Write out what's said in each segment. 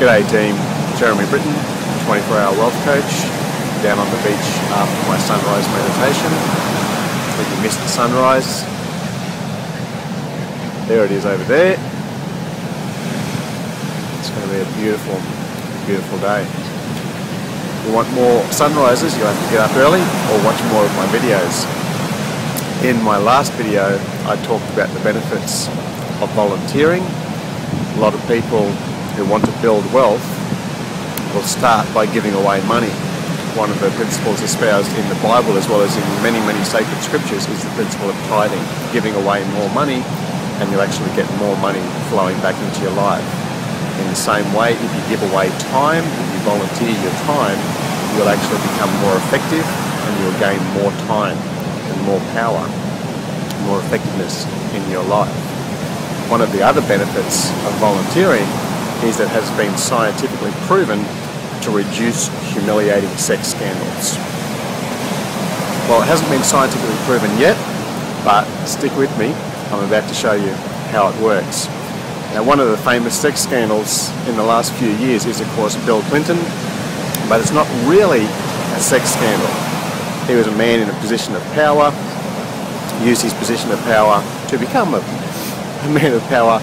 G'day team, Jeremy Britton, 24-hour wealth coach, down on the beach after my sunrise meditation. If you missed the sunrise, there it is over there. It's going to be a beautiful, beautiful day. If you want more sunrises, you'll have to get up early or watch more of my videos. In my last video, I talked about the benefits of volunteering. A lot of people who want to build wealth will start by giving away money. One of the principles espoused in the Bible, as well as in many, many sacred scriptures, is the principle of tithing, giving away more money, and you'll actually get more money flowing back into your life. In the same way, if you give away time, if you volunteer your time, you'll actually become more effective and you'll gain more time and more power, more effectiveness in your life. One of the other benefits of volunteering is that it has been scientifically proven to reduce humiliating sex scandals. Well, it hasn't been scientifically proven yet, but stick with me. I'm about to show you how it works. Now, one of the famous sex scandals in the last few years is, of course, Bill Clinton, but it's not really a sex scandal. He was a man in a position of power, used his position of power to become a man of power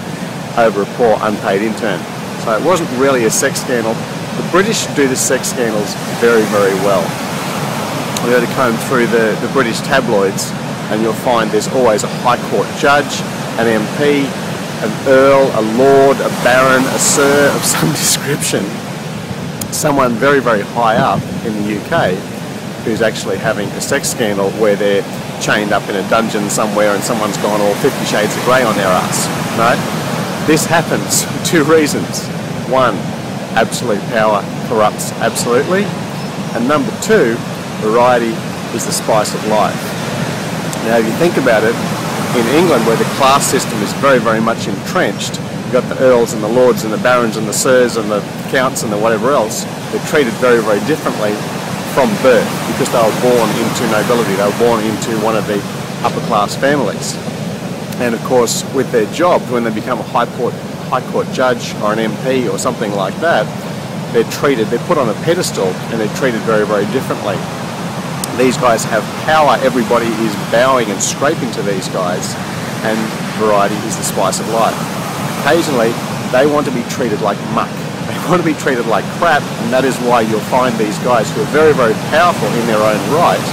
over a poor unpaid intern. So it wasn't really a sex scandal. The British do the sex scandals very, very well. We have to comb through the British tabloids and you'll find there's always a High Court judge, an MP, an Earl, a Lord, a Baron, a Sir of some description. Someone very, very high up in the UK who's actually having a sex scandal where they're chained up in a dungeon somewhere and someone's gone all 50 shades of grey on their ass. No? This happens for two reasons. One, absolute power corrupts absolutely. And number two, variety is the spice of life. Now, if you think about it, in England, where the class system is very, very much entrenched, you've got the earls and the lords and the barons and the sirs and the counts and the whatever else, they're treated very, very differently from birth because they were born into nobility, they were born into one of the upper class families. And of course, with their job, when they become a High Court judge or an MP or something like that, they're put on a pedestal and they're treated very, very differently. These guys have power, everybody is bowing and scraping to these guys, and variety is the spice of life. Occasionally, they want to be treated like muck. They want to be treated like crap, and that is why you'll find these guys who are very, very powerful in their own right.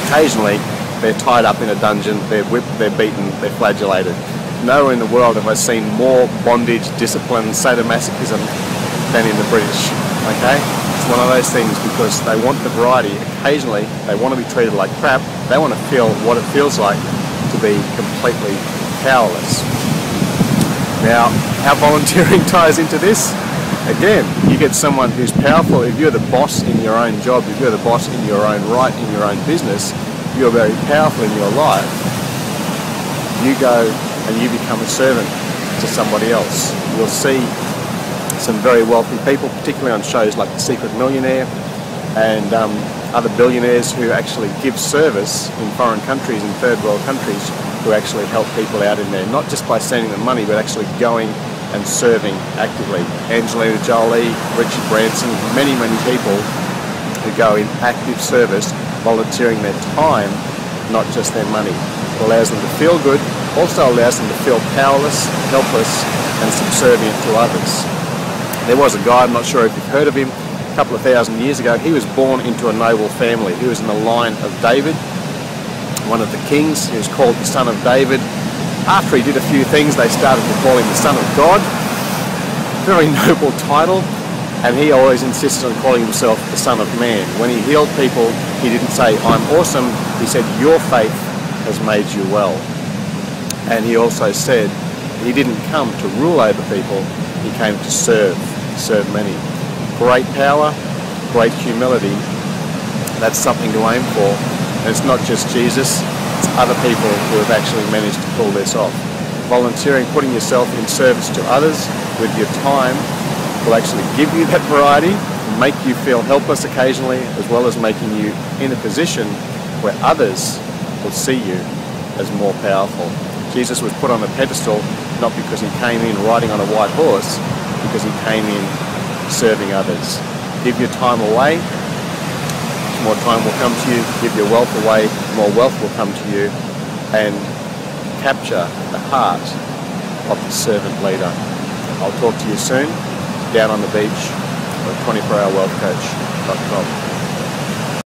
Occasionally, they're tied up in a dungeon, they're whipped, they're beaten, they're flagellated. Nowhere in the world have I seen more bondage, discipline, sadomasochism than in the British, okay? It's one of those things because they want the variety. Occasionally, they want to be treated like crap. They want to feel what it feels like to be completely powerless. Now, how volunteering ties into this? Again, you get someone who's powerful. If you're the boss in your own job, if you're the boss in your own right, in your own business, you're very powerful in your life. You go and you become a servant to somebody else. You'll see some very wealthy people, particularly on shows like The Secret Millionaire and other billionaires who actually give service in foreign countries, in third world countries, who actually help people out in there, not just by sending them money, but actually going and serving actively. Angelina Jolie, Richard Branson, many, many people who go in active service, volunteering their time, not just their money. It allows them to feel good, also allows them to feel powerless, helpless, and subservient to others. There was a guy, I'm not sure if you've heard of him, a couple of thousand years ago. He was born into a noble family. He was in the line of David, one of the kings. He was called the Son of David. After he did a few things, they started to call him the Son of God. Very noble title. And he always insisted on calling himself the Son of Man. When he healed people, he didn't say, "I'm awesome." He said, "Your faith has made you well." And he also said he didn't come to rule over people, he came to serve many. Great power, great humility, that's something to aim for. And it's not just Jesus, it's other people who have actually managed to pull this off. Volunteering, putting yourself in service to others with your time will actually give you that variety, make you feel helpless occasionally, as well as making you in a position where others will see you as more powerful. Jesus was put on a pedestal not because he came in riding on a white horse, because he came in serving others. Give your time away, more time will come to you. Give your wealth away, more wealth will come to you. And capture the heart of the servant leader. I'll talk to you soon, down on the beach at 24hourwealthcoach.com.